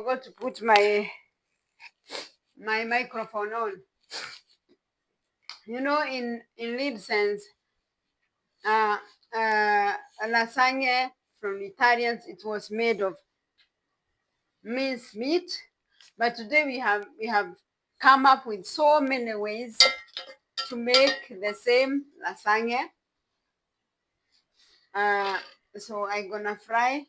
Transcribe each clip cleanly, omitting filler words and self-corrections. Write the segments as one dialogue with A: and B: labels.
A: Forgot to put my microphone on. You know, in lead sense, lasagna from Italians, it was made of minced meat, but today we have come up with so many ways to make the same lasagna. So I'm gonna fry.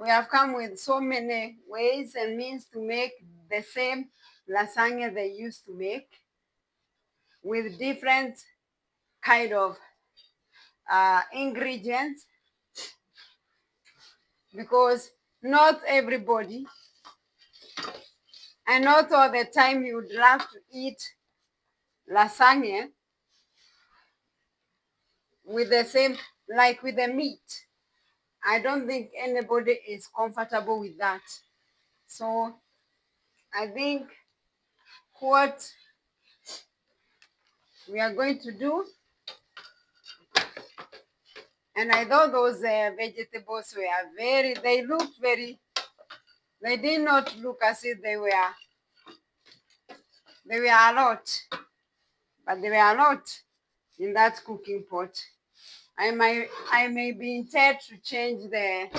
A: We have come with so many ways and means to make the same lasagna they used to make with different kind of ingredients, because not everybody and not all the time you would love to eat lasagna with the same, like with the meat. I don't think anybody is comfortable with that. So I think what we are going to do, and I thought those vegetables were they looked very, they did not look as if they were a lot, but they were a lot in that cooking pot. I may be intended to change the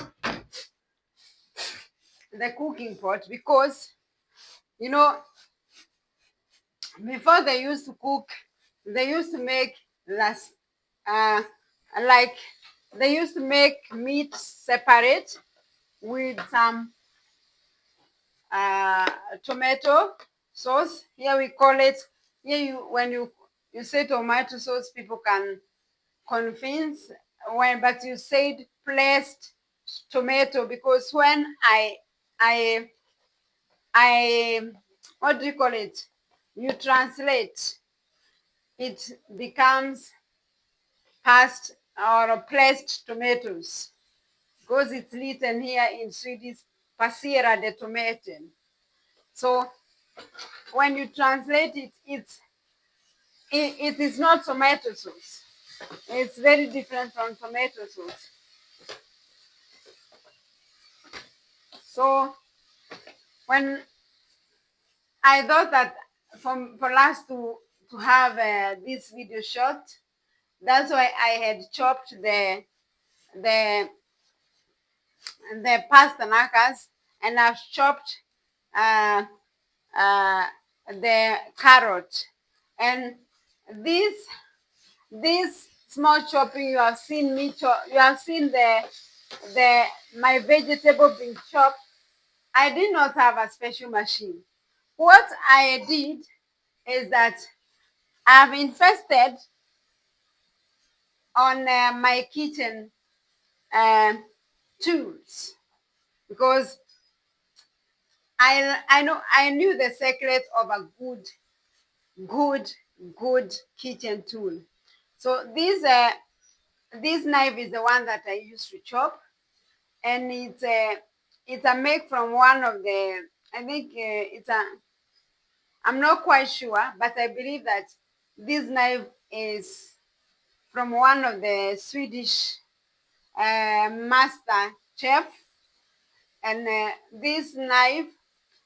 A: cooking pot, because you know, before they used to cook, they used to make like they used to make meat separate with some tomato sauce. Here we call it, here when you say tomato sauce, people can convince but you said placed tomato, because when I what do you call it? You translate, it becomes past or placed tomatoes, because it's written here in Swedish passerade tomaten. So when you translate it, it is not tomato sauce. It's very different from tomato sauce. So when I thought that for us to have this video shot, that's why I had chopped the pastanakas, and I've chopped the carrot, and this small chopping, you have seen me chop, you have seen my vegetable being chopped. I did not have a special machine. What I did is that I've invested on my kitchen tools, because I knew the secret of a good kitchen tool. So this knife is the one that I use to chop, and it's a make from one of the, I think I'm not quite sure, but I believe that this knife is from one of the Swedish master chef. And this knife,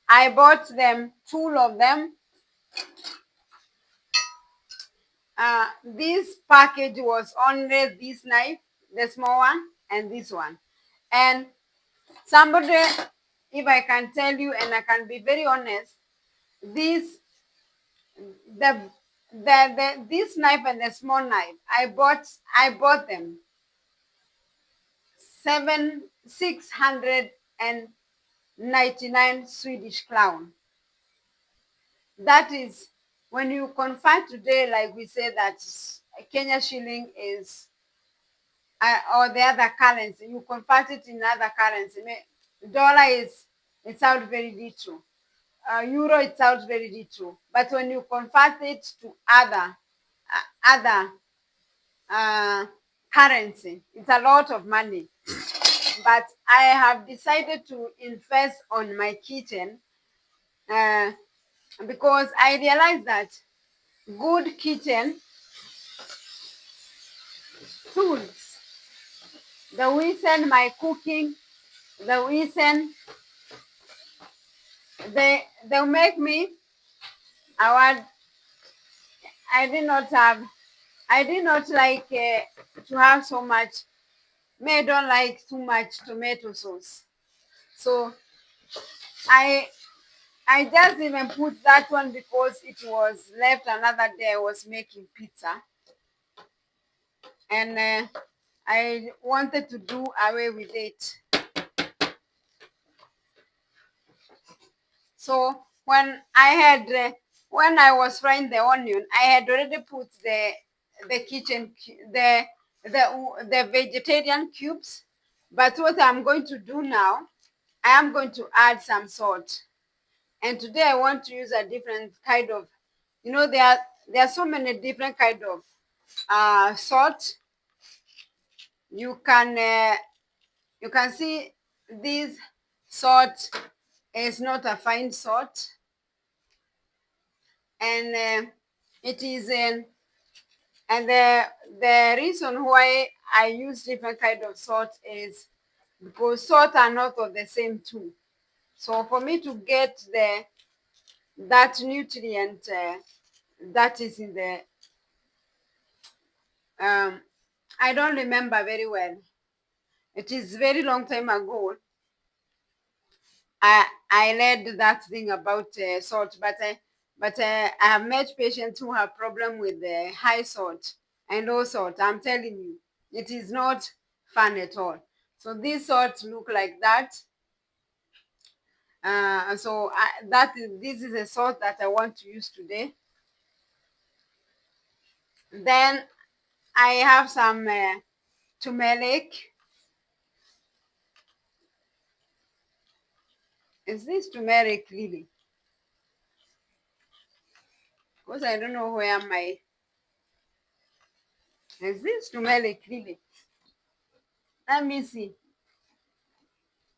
A: I bought them, two of them. This package was only this knife, the small one, and this one. And somebody, if I can tell you, and I can be very honest, this knife and the small knife, I bought them 699 Swedish crown. That is, when you convert today, like we say that Kenya shilling is, or the other currency, you convert it in other currency. Dollar it's out very little. Euro, it's out very little. But when you convert it to other currency, it's a lot of money. But I have decided to invest on my kitchen because I realized that good kitchen tools, the reason my cooking the reason they make me award. I did not have. I did not like to have so much. Me, I don't like too much tomato sauce. So I I just even put that one because it was left another day. I was making pizza, and I wanted to do away with it. So when I was frying the onion, I had already put the kitchen the vegetarian cubes. But what I'm going to do now, I am going to add some salt. And today I want to use a different kind of, there are so many different kind of salt. You can you can see this salt is not a fine salt, and it is in and the reason why I use different kind of salt is because salt are not of the same too. So for me to get that nutrient that is in the I don't remember very well. It is very long time ago. I read that thing about salt, but I have met patients who have problem with high salt and low salt. I'm telling you, it is not fun at all. So these salts look like that. This is a salt that I want to use today. Then I have some turmeric. Is this turmeric really? Because I don't know where my is this turmeric really? Let me see.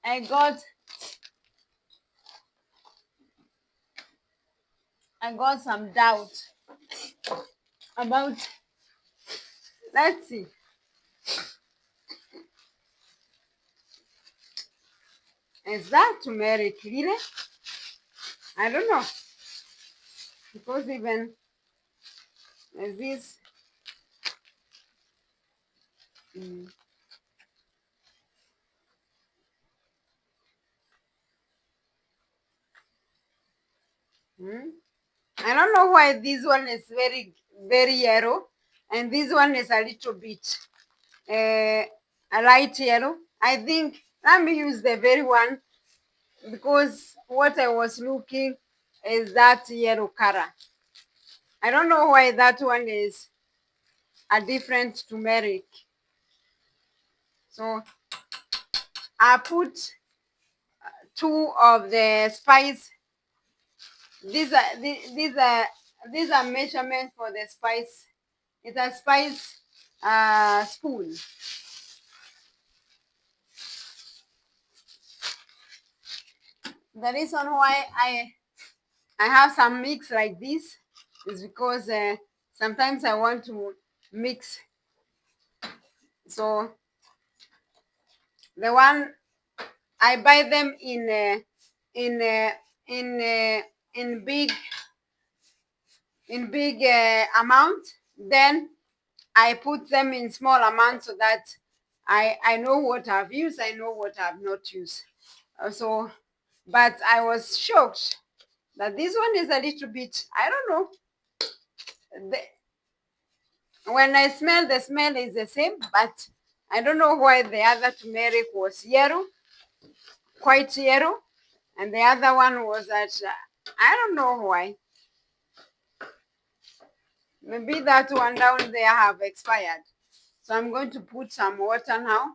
A: I got some doubt about. Let's see. Is that turmeric really? I don't know because even is this. Mm, hmm? I don't know why this one is very yellow, and this one is a little bit a light yellow. I think let me use the very one because what I was looking is that yellow color. I don't know why that one is a different turmeric. So I put two of the spice. These are measurements for the spice. It's a spice spoon. The reason why I have some mix like this is because sometimes I want to mix. So the one I buy them in uh, in uh, in big amount. Then I put them in small amounts so that I know what I've used. I know what I've not used. But I was shocked that this one is a little bit. I don't know. When I smell, the smell is the same, but I don't know why the other turmeric was yellow, quite yellow, and the other one was that I don't know why. Maybe that one down there have expired. So I'm going to put some water now.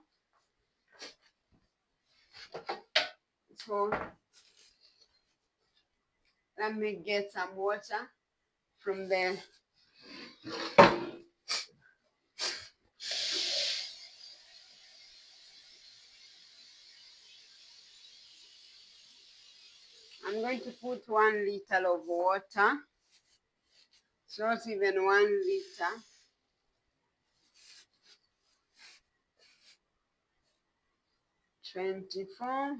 A: So let me get some water from there. I'm going to put 1 liter of water. It's not even 1 liter. 24.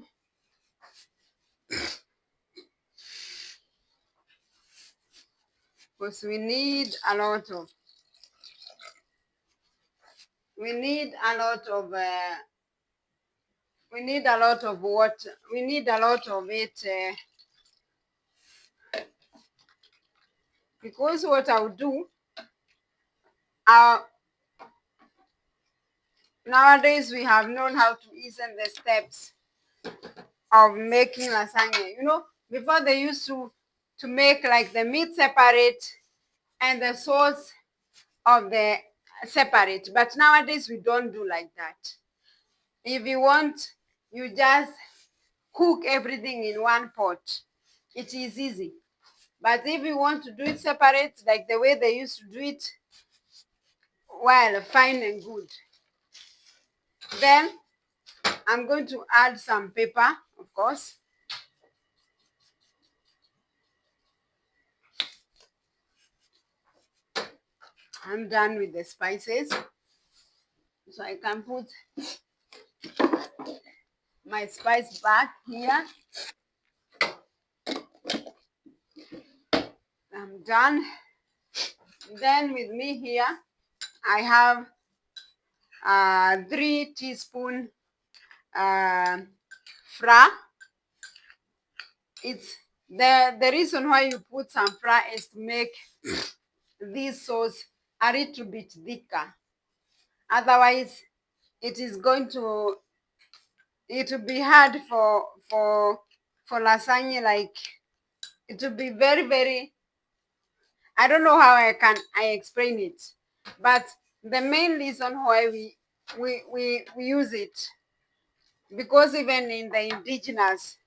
A: Because we need a lot of we need a lot of water. We need a lot of it because what I'll do, uh, nowadays we have known how to easen the steps of making lasagna. You know, before they used to make like the meat separate and the sauce of the separate, but nowadays we don't do like that. If you want, you just cook everything in one pot. It is easy. But if you want to do it separate, like the way they used to do it, well, fine and good. Then I'm going to add some pepper, of course. I'm done with the spices. So I can put my spice bag here. I'm done. Then with me here, I have 3 teaspoons flour. It's the reason why you put some flour is to make this sauce a little bit thicker. Otherwise, it is going to it will be hard for lasagna. Like it will be very, very, I don't know how I explain it, but the main reason why we use it, because even in the indigenous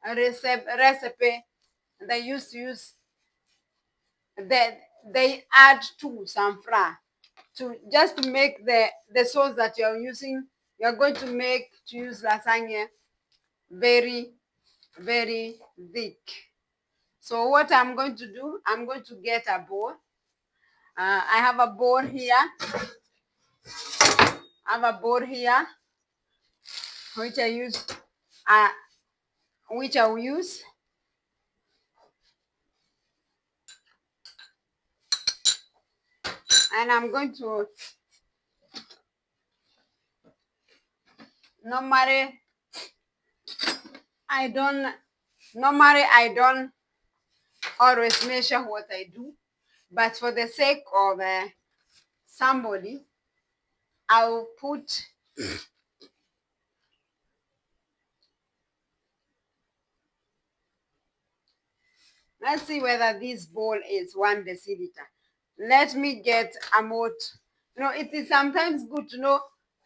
A: recipe they used to use that they add to some flour to just to make the sauce that you're using, you're going to make to use lasagna very, very thick. So what I'm going to do, I'm going to get a bowl. I have a bowl here. I have a bowl here, which I use, which I will use. And I'm going to normally I don't always measure what I do, but for the sake of somebody, I'll put let's see whether this bowl is 1 deciliter. Let me get a mold. You know, it is sometimes good to know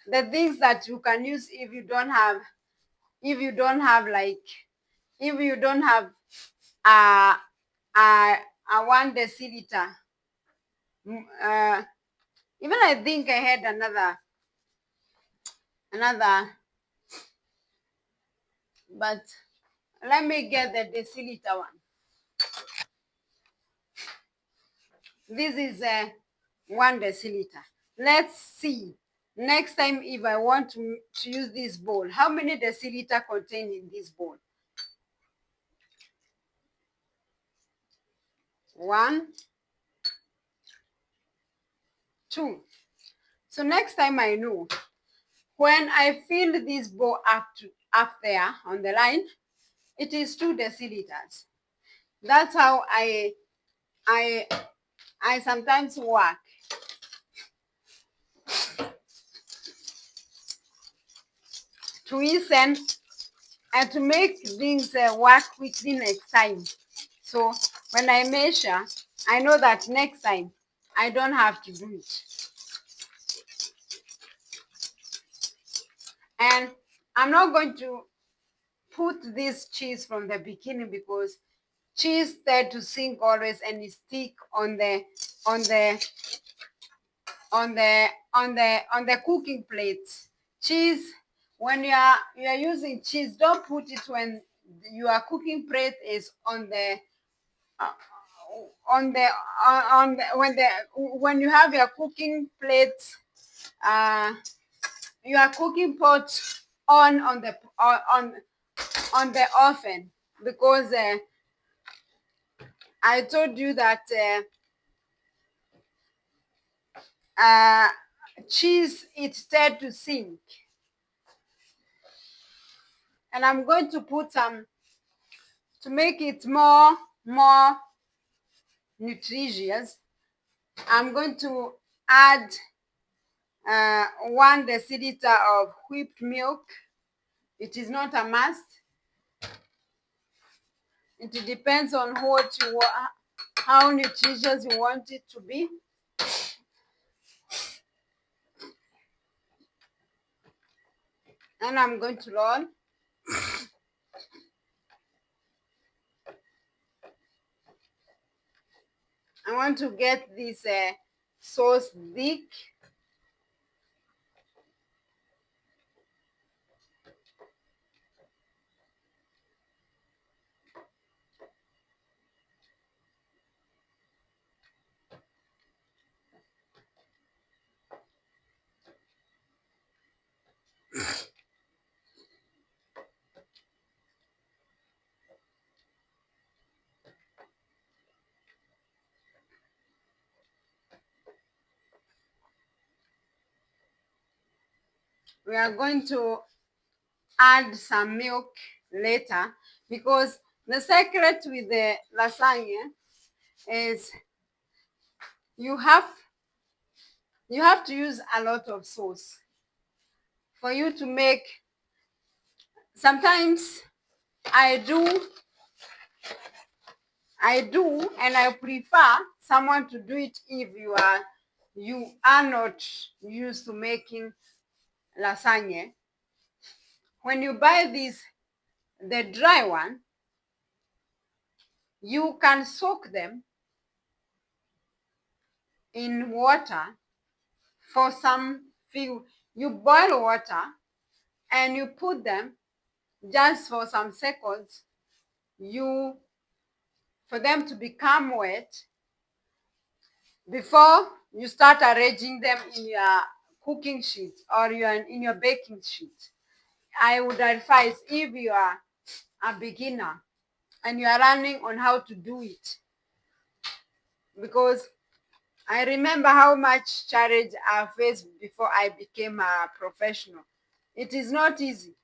A: the things that you can use if you don't have like if you don't have a a 1 deciliter. Even I think I had another, but let me get the deciliter one. This is 1 deciliter. Let's see next time if I want to use this bowl, how many deciliter contain in this bowl? 1, 2. So next time I know when I fill this bowl up there on the line, it is 2 deciliters. That's how I sometimes work. To listen and to make things work quickly next time. So when I measure, I know that next time I don't have to do it. And I'm not going to put this cheese from the beginning because cheese tend to sink always and stick on the cooking plate. Cheese, when you are using cheese, don't put it when your cooking plate is on the when you have your cooking plate, your cooking pot on the oven, because I told you that cheese, it tend to sink. And I'm going to put some, to make it more nutritious, I'm going to add 1 deciliter of whipped milk. It is not a must. It depends on what you want, how nutritious you want it to be. And I'm going to roll. I want to get this sauce thick. We are going to add some milk later, because the secret with the lasagna is you have to use a lot of sauce for you to make. Sometimes I do, and I prefer someone to do it if you are not used to making lasagna. When you buy the dry one, you can soak them in water for some few. You boil water and you put them just for some seconds, for them to become wet before you start arranging them in your cooking sheet or in your baking sheet. I would advise, if you are a beginner and you are learning on how to do it, because I remember how much challenge I faced before I became a professional. It is not easy.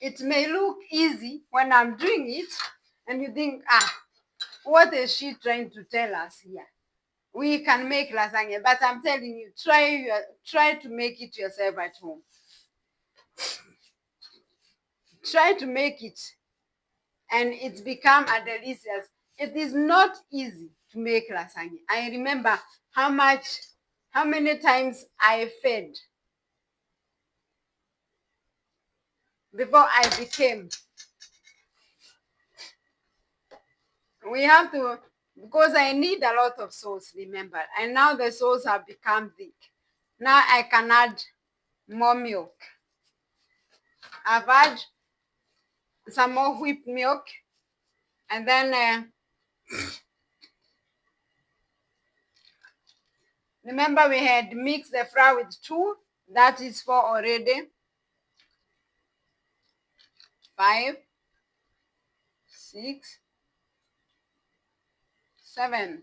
A: It may look easy when I'm doing it, and you think, what is she trying to tell us here? We can make lasagna, but I'm telling you, try to make it yourself at home. Try to make it, and it's become a delicious. It is not easy to make lasagna. I remember how many times I failed before I became. We have to, because I need a lot of sauce, remember, and now the sauce have become thick. Now I can add more milk. I've added some more whipped milk, and then remember we had mixed the flour with 2. That is 4 already. 5, 6, 7,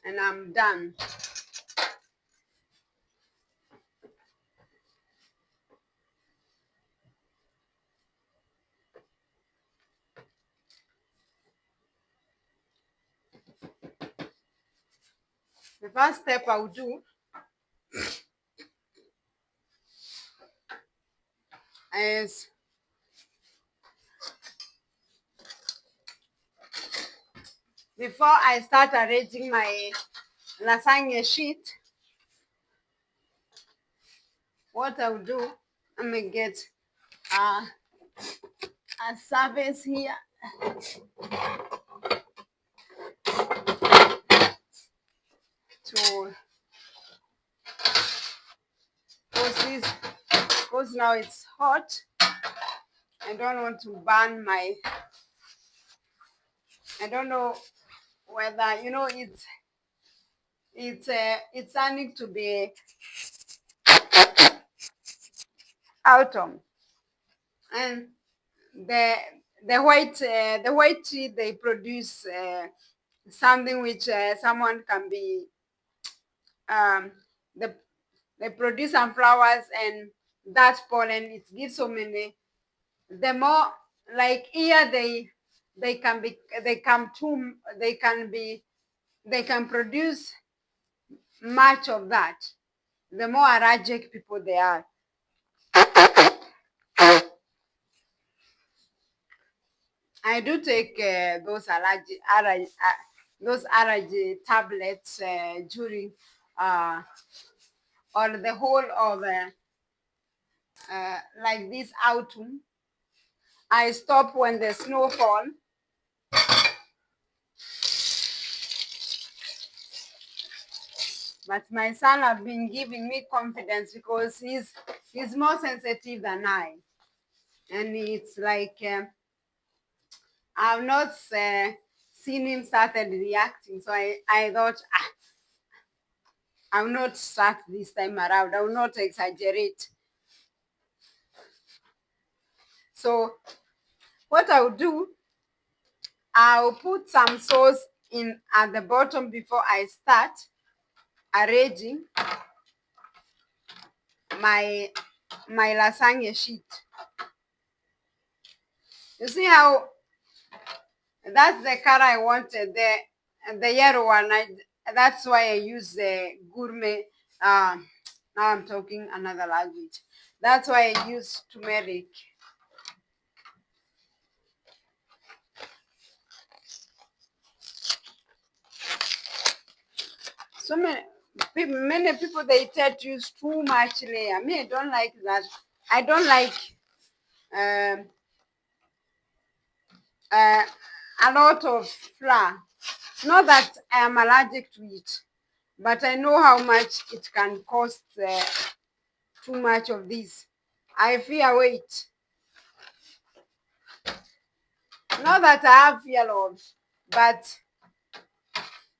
A: and I'm done. The first step I'll do is before I start arranging my lasagna sheet, what I'll do, I'm gonna get a surface here to toast this, because now it's hot. I don't want to burn my, I don't know whether, it's starting to be autumn. And the the white tea, they produce something which someone can be um, the they produce some flowers, and that pollen it gives so many. The more like here they can be they come to they can be they can produce much of that. The more allergic people they are. I do take those allergy tablets during uh, or the whole of like this autumn. I stop when the snow fall. But my son have been giving me confidence because he's more sensitive than I, and it's like I've not seen him started reacting. So I thought I will not start this time around. I will not exaggerate. So what I'll do, I'll put some sauce in at the bottom before I start arranging my lasagna sheet. You see how that's the color I wanted, the yellow one. That's why I use the gourmet. Now I'm talking another language. That's why I use turmeric. So many people they tend to use too much layer. Me, I don't like that. I don't like um, uh, a lot of flour. Not that I am allergic to it, but I know how much it can cost too much of this. I fear weight. Not that I have fear of, but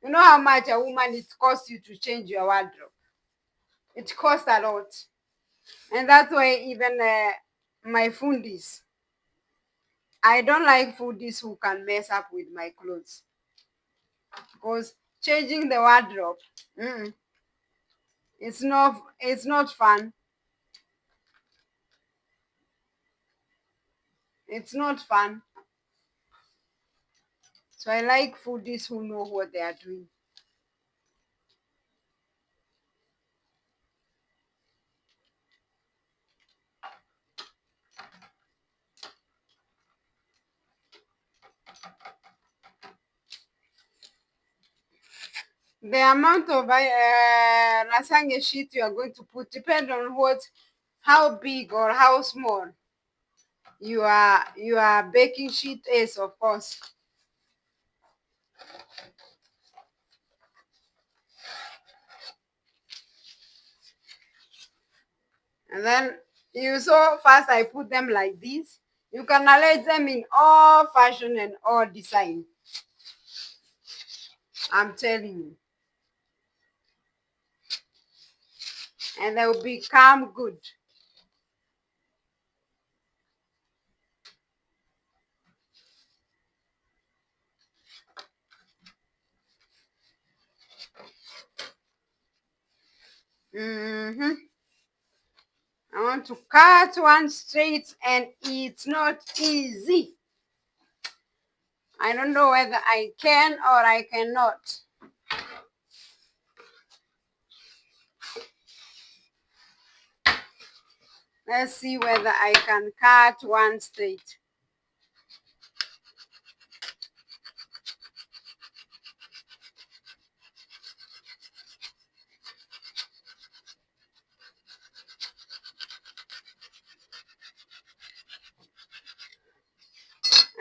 A: you know how much a woman it costs you to change your wardrobe. It costs a lot, and that's why even my foodies, I don't like foodies who can mess up with my clothes because changing the wardrobe, it's not fun. It's not fun. So I like foodies who know what they are doing. The amount of lasagna sheet you are going to put depends on how big or how small your baking sheet is, of course. And then you saw first I put them like this. You can arrange them in all fashion and all design. I'm telling you. And they will become good. I want to cut one straight, and it's not easy. I don't know whether I can or I cannot. Let's see whether I can cut one straight.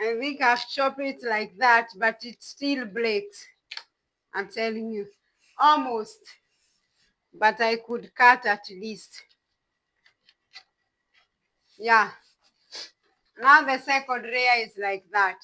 A: I think I've chopped it like that, but it still breaks. I'm telling you. Almost. But I could cut at least. Yeah. Now the second layer is like that.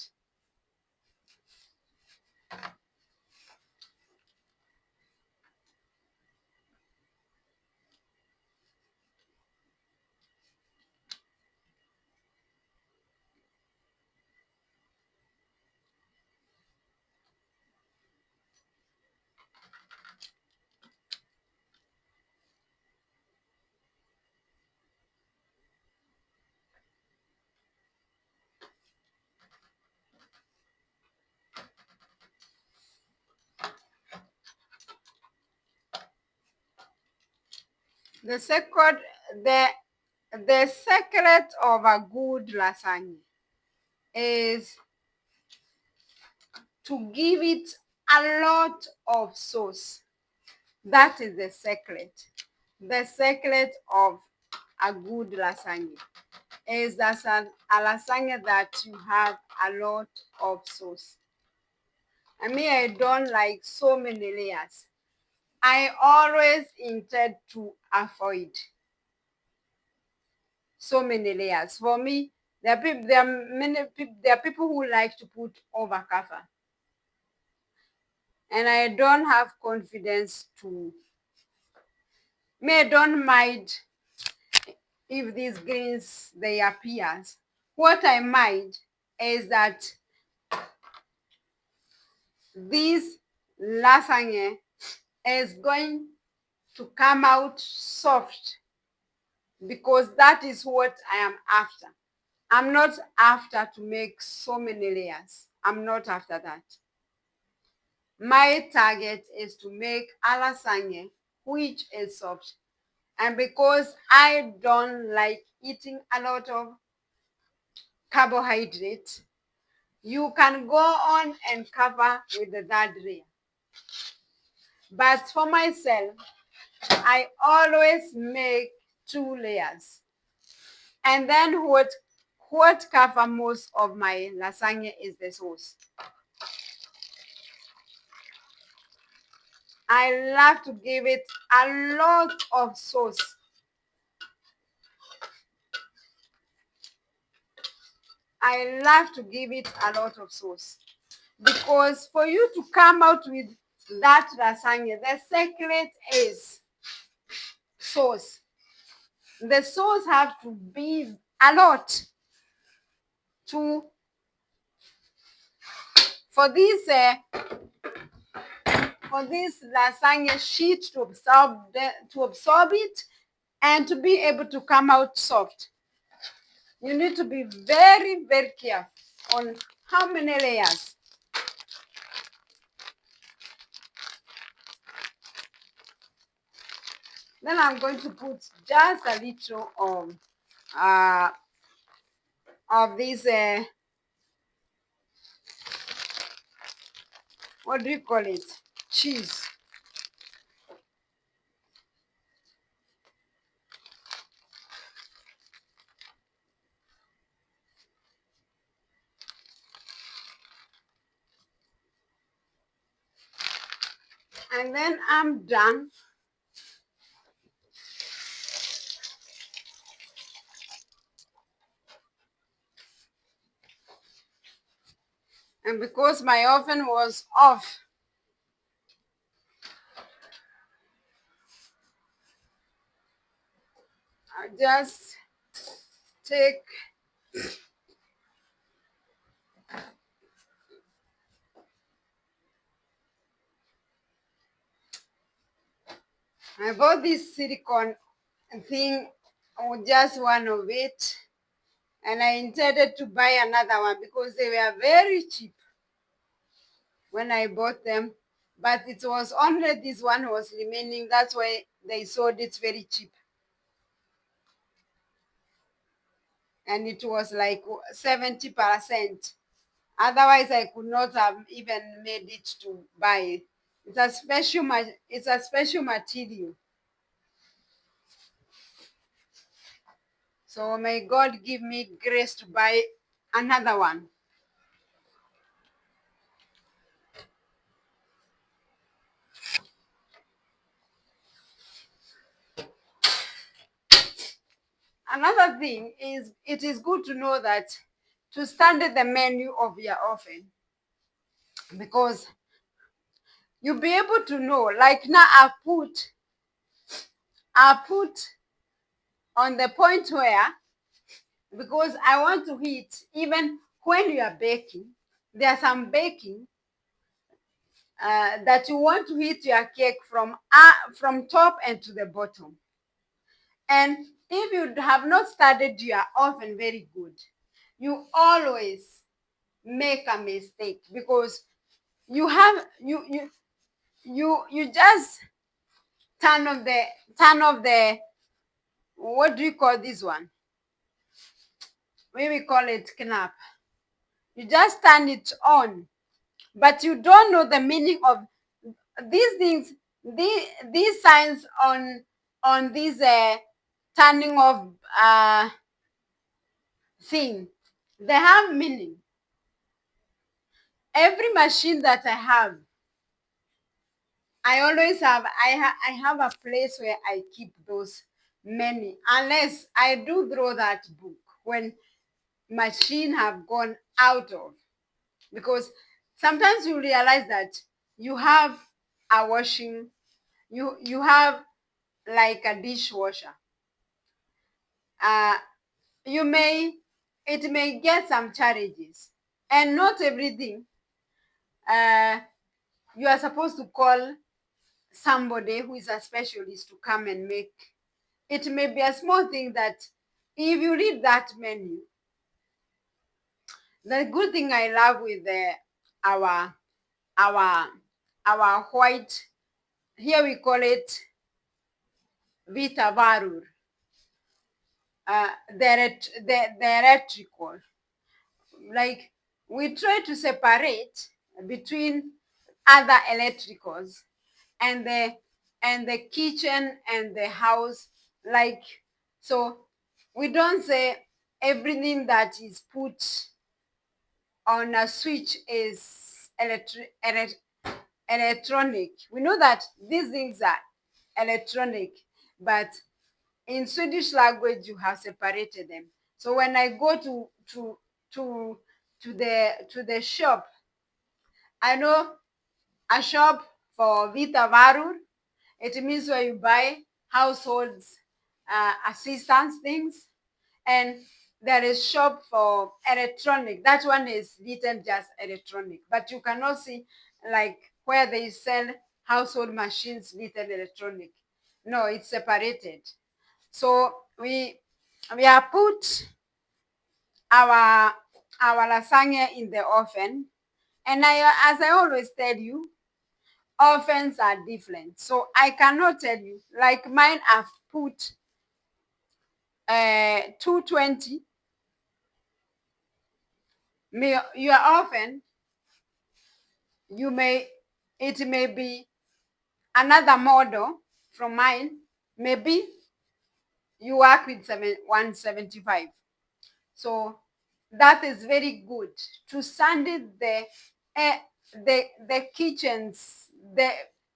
A: The second, the secret of a good lasagna is to give it a lot of sauce. That is the secret. The secret of a good lasagna is that a lasagna that you have a lot of sauce. I mean, I don't like so many layers. I always intend to avoid so many layers. For me, there are people who like to put over cover, and I don't have confidence to. Me, I don't mind if these greens they appear. What I mind is that this lasagna is going to come out soft, because that is what I am after. I'm not after to make so many layers. I'm not after that. My target is to make a lasagna which is soft. And because I don't like eating a lot of carbohydrate, you can go on and cover with the third layer. But for myself, I always make 2 layers. And then what cover most of my lasagna is the sauce. I love to give it a lot of sauce. I love to give it a lot of sauce. Because for you to come out with that lasagna, the secret is sauce. The sauce have to be a lot to for this lasagna sheet to absorb it and to be able to come out soft. You need to be very, very careful on how many layers. Then I'm going to put just a little of this, what do you call it? Cheese. And then I'm done. And because my oven was off, I just take I bought this silicone thing, just one of it, and I intended to buy another one because they were very cheap when I bought them. But it was only this one was remaining. That's why they sold it very cheap. And it was like 70%. Otherwise, I could not have even made it to buy it. It's a special material. So may God give me grace to buy another one. Another thing is it is good to know that to study the menu of your oven, because you'll be able to know, like now I put on the point where, because I want to heat even when you are baking, there's some baking that you want to heat your cake from top and to the bottom. And if you have not studied your oven very good, you always make a mistake, because you have you just turn off the what do you call this one? We call it knap. You just turn it on, but you don't know the meaning of these things. These signs on this turning off thing, they have meaning. Every machine that I have, I always have, I have a place where I keep those many, unless I do throw that book when machine have gone out of, because sometimes you realize that you have a washing, you have like a dishwasher. Uh, it may get some challenges, and not everything you are supposed to call somebody who is a specialist to come and make. It may be a small thing that if you read that menu, the good thing I love with our our our white, here we call it Vita Varur, the electrical. Like, we try to separate between other electricals and the kitchen and the house. Like, so we don't say everything that is put on a switch is electronic. We know that these things are electronic, but in Swedish language you have separated them. So when I go to the shop, I know a shop for Vita Varur. It means where you buy households assistance things, and there is shop for electronic. That one is written just electronic, but you cannot see like where they sell household machines written electronic. No, it's separated. So we have put our lasagna in the oven, and as I always tell you, ovens are different. So I cannot tell you, like mine I've put 220. Your oven, it may be another model from mine. Maybe you work with 175. So that is very good to sand it the kitchens, the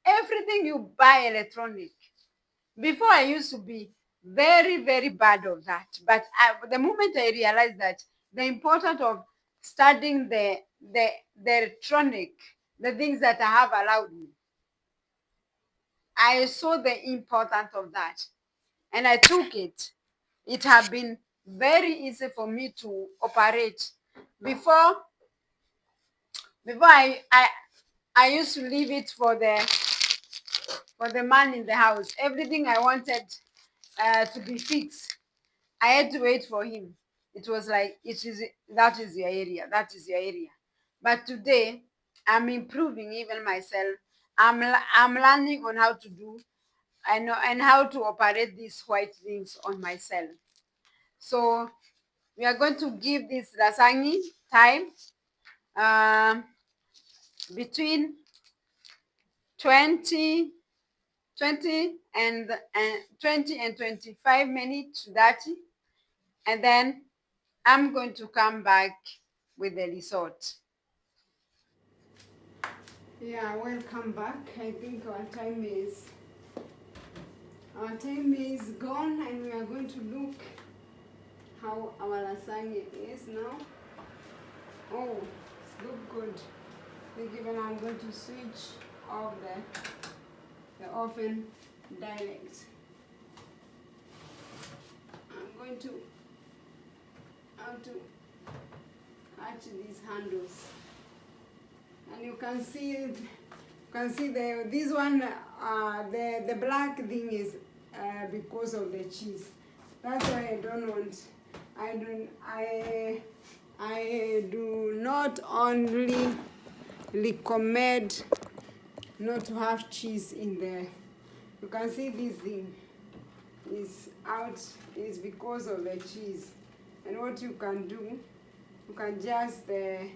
A: everything you buy electronic. Before I used to be very, very bad of that. But the moment I realized that the importance of studying the electronic, the things that I have allowed me, I saw the importance of that, and I took it. It has been very easy for me to operate. Before, I used to leave it for the man in the house. Everything I wanted to be fixed, I had to wait for him. It was like, that is your area, that is your area. But today, I'm improving even myself. I'm learning on how to do and how to operate these white things on myself. So we are going to give this lasagna time between 20 20 and 25 minutes to 30, and then I'm going to come back with the result. Yeah, welcome back. I think our time is gone, and we are going to look how our lasagna is now. Oh, it's look good. I think even I'm going to switch off the oven direct. I'm going to have to catch these handles, and you can see it. You can see this one. The black thing is because of the cheese. That's why I don't want. I do not only recommend not to have cheese in there. You can see this thing. is out is because of the cheese. And what you can do, you can just do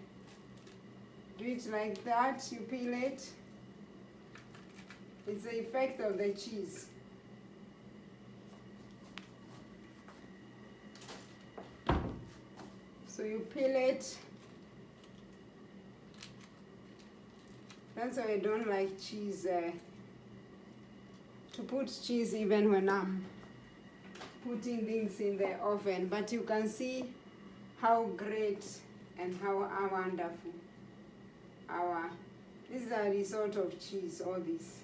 A: it like that. You peel it. It's the effect of the cheese. So you peel it. That's why I don't like cheese, to put cheese even when I'm putting things in the oven. But you can see how great and how wonderful this is a result of cheese, all this.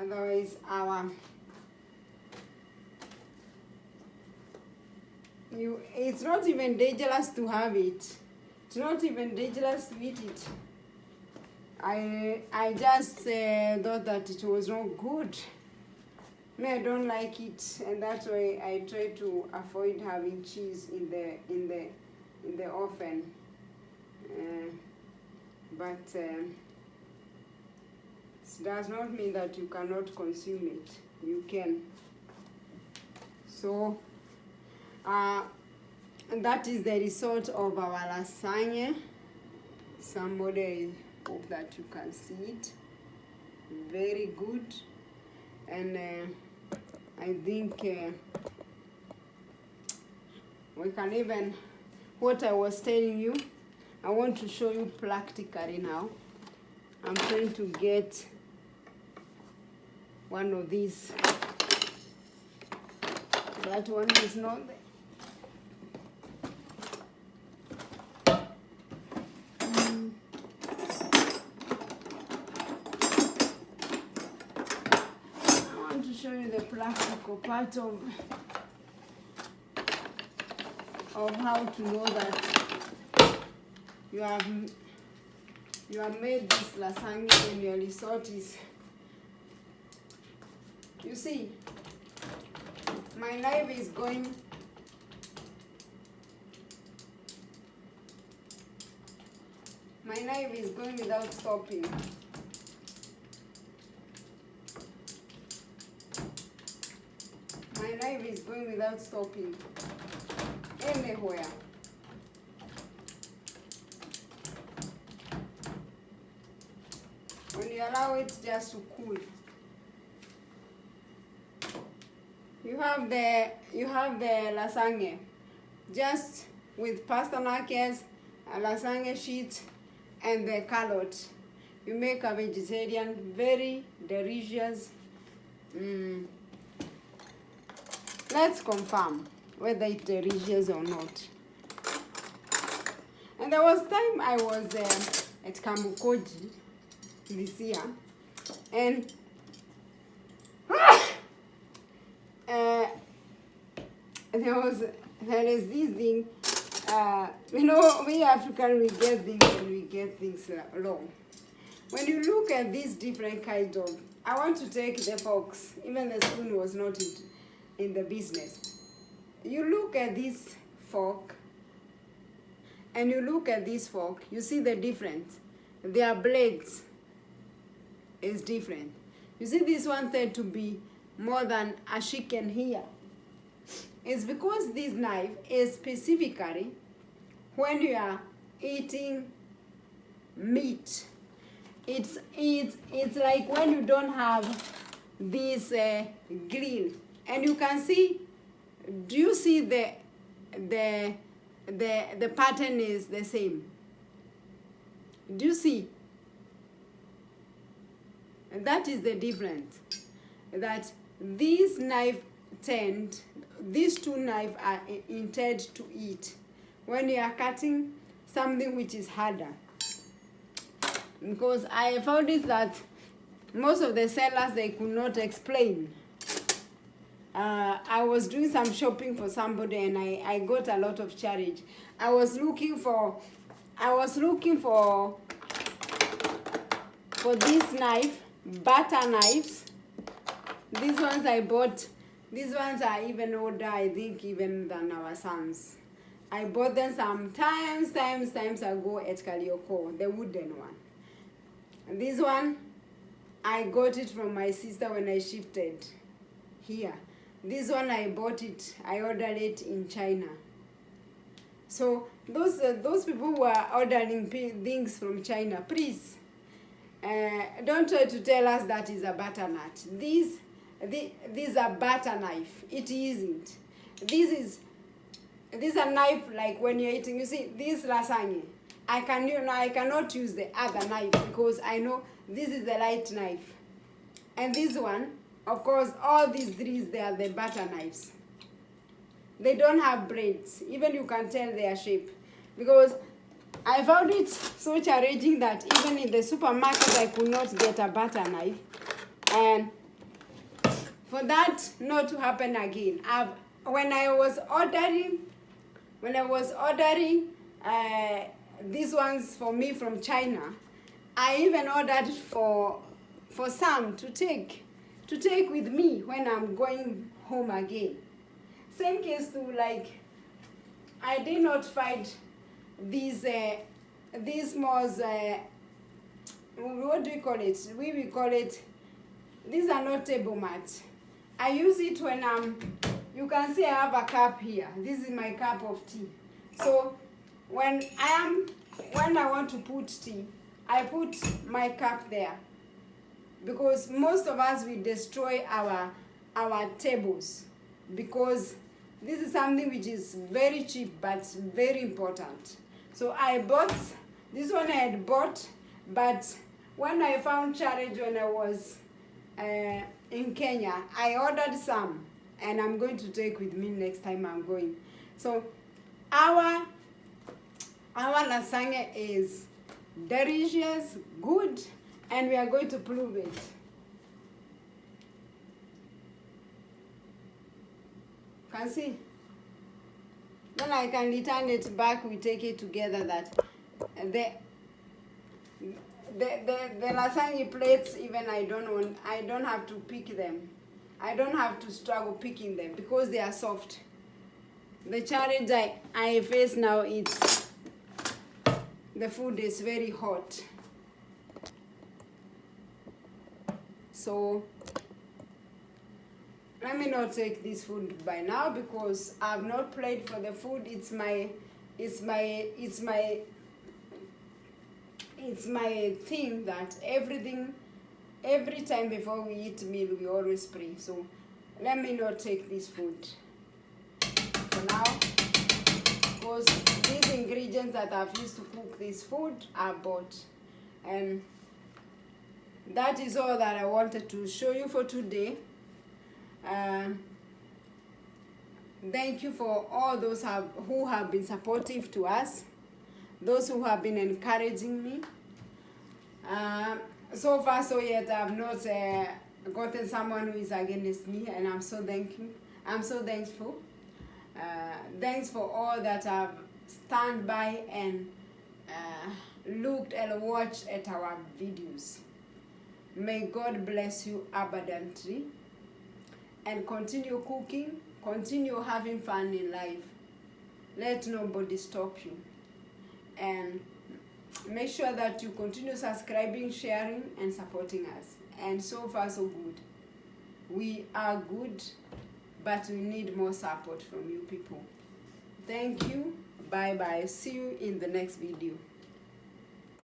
A: Otherwise, it's not even dangerous to have it. It's not even dangerous to eat it. I just thought that it was not good. I don't like it, and that's why I try to avoid having cheese in the oven. But it does not mean that you cannot consume it. You can. So that is the result of our lasagna. Somebody, I hope that you can see it. Very good. And I think we can even, what I was telling you, I want to show you practically now. I'm trying to get one of these. That one is not there. Show you the practical part of how to know that you have made this lasagna and your result is, you see, my knife is going without stopping. My knife is going without stopping anywhere. When you allow it just to cool, you have the lasagna just with pastanakas, a lasagna sheet, and the carrot. You make a vegetarian, very delicious. Let's confirm whether it's delicious or not. And there was time I was at Kamukoji this year, and there is this thing. We African, we get things wrong. When you look at these different kinds of, I want to take the forks. Even the spoon was not in the business. You look at this fork and you look at this fork, you see the difference. Their blades is different. You see this one tend to be more than a chicken here. It's because this knife is specifically when you are eating meat. It's like when you don't have this grill. And you can see, do you see the pattern is the same? Do you see? And that is the difference. That these two knives are intended to eat when you are cutting something which is harder. Because I found it that most of the sellers, they could not explain. I was doing some shopping for somebody and I got a lot of charge. I was looking for this knife, butter knives. These ones I bought, these ones are even older, I think, even than our sons. I bought them some times ago at Kalioko, the wooden one. And this one, I got it from my sister when I shifted here. This one I bought it, I ordered it in China. So those people who are ordering things from China, please, don't try to tell us that is a butternut. These are butter knife. It isn't. This is a knife like when you're eating. You see, this lasagna, I cannot use the other knife because I know this is the light knife. And this one, of course, all these three, they are the butter knives. They don't have blades. Even you can tell their shape. Because I found it so challenging that even in the supermarket I could not get a butter knife. And for that not to happen again, when I was ordering these ones for me from China, I even ordered for some to take with me when I'm going home again. Same case to, like, I did not find these most what do we call it? We will call it, these are not table mats. I use it when you can see I have a cup here. This is my cup of tea. So when I want to put tea, I put my cup there. Because most of us will destroy our tables, because this is something which is very cheap but very important. So I bought this one. I had bought, but when I found challenge when I was in Kenya, I ordered some, and I'm going to take with me next time I'm going. So our lasagna is delicious, good, and we are going to prove it. Can see? Then I can return it back. We take it together. That the lasagna plates, even I don't have to pick them. I don't have to struggle picking them because they are soft. The challenge I face now is the food is very hot. So let me not take this food by now because I've not played for the food. It's my thing that every time before we eat meal we always pray. So let me not take this food for now, because these ingredients that I've used to cook this food are bought. And that is all that I wanted to show you for today. Thank you for all those who have been supportive to us, those who have been encouraging me. So far, so yet, I've not gotten someone who is against me, and I'm so thankful. Thanks for all that have stand by and looked and watched at our videos. May God bless you abundantly, and continue cooking, continue having fun in life. Let nobody stop you. And make sure that you continue subscribing, sharing, and supporting us. And so far, so good. We are good, but we need more support from you people. Thank you. Bye-bye. See you in the next video.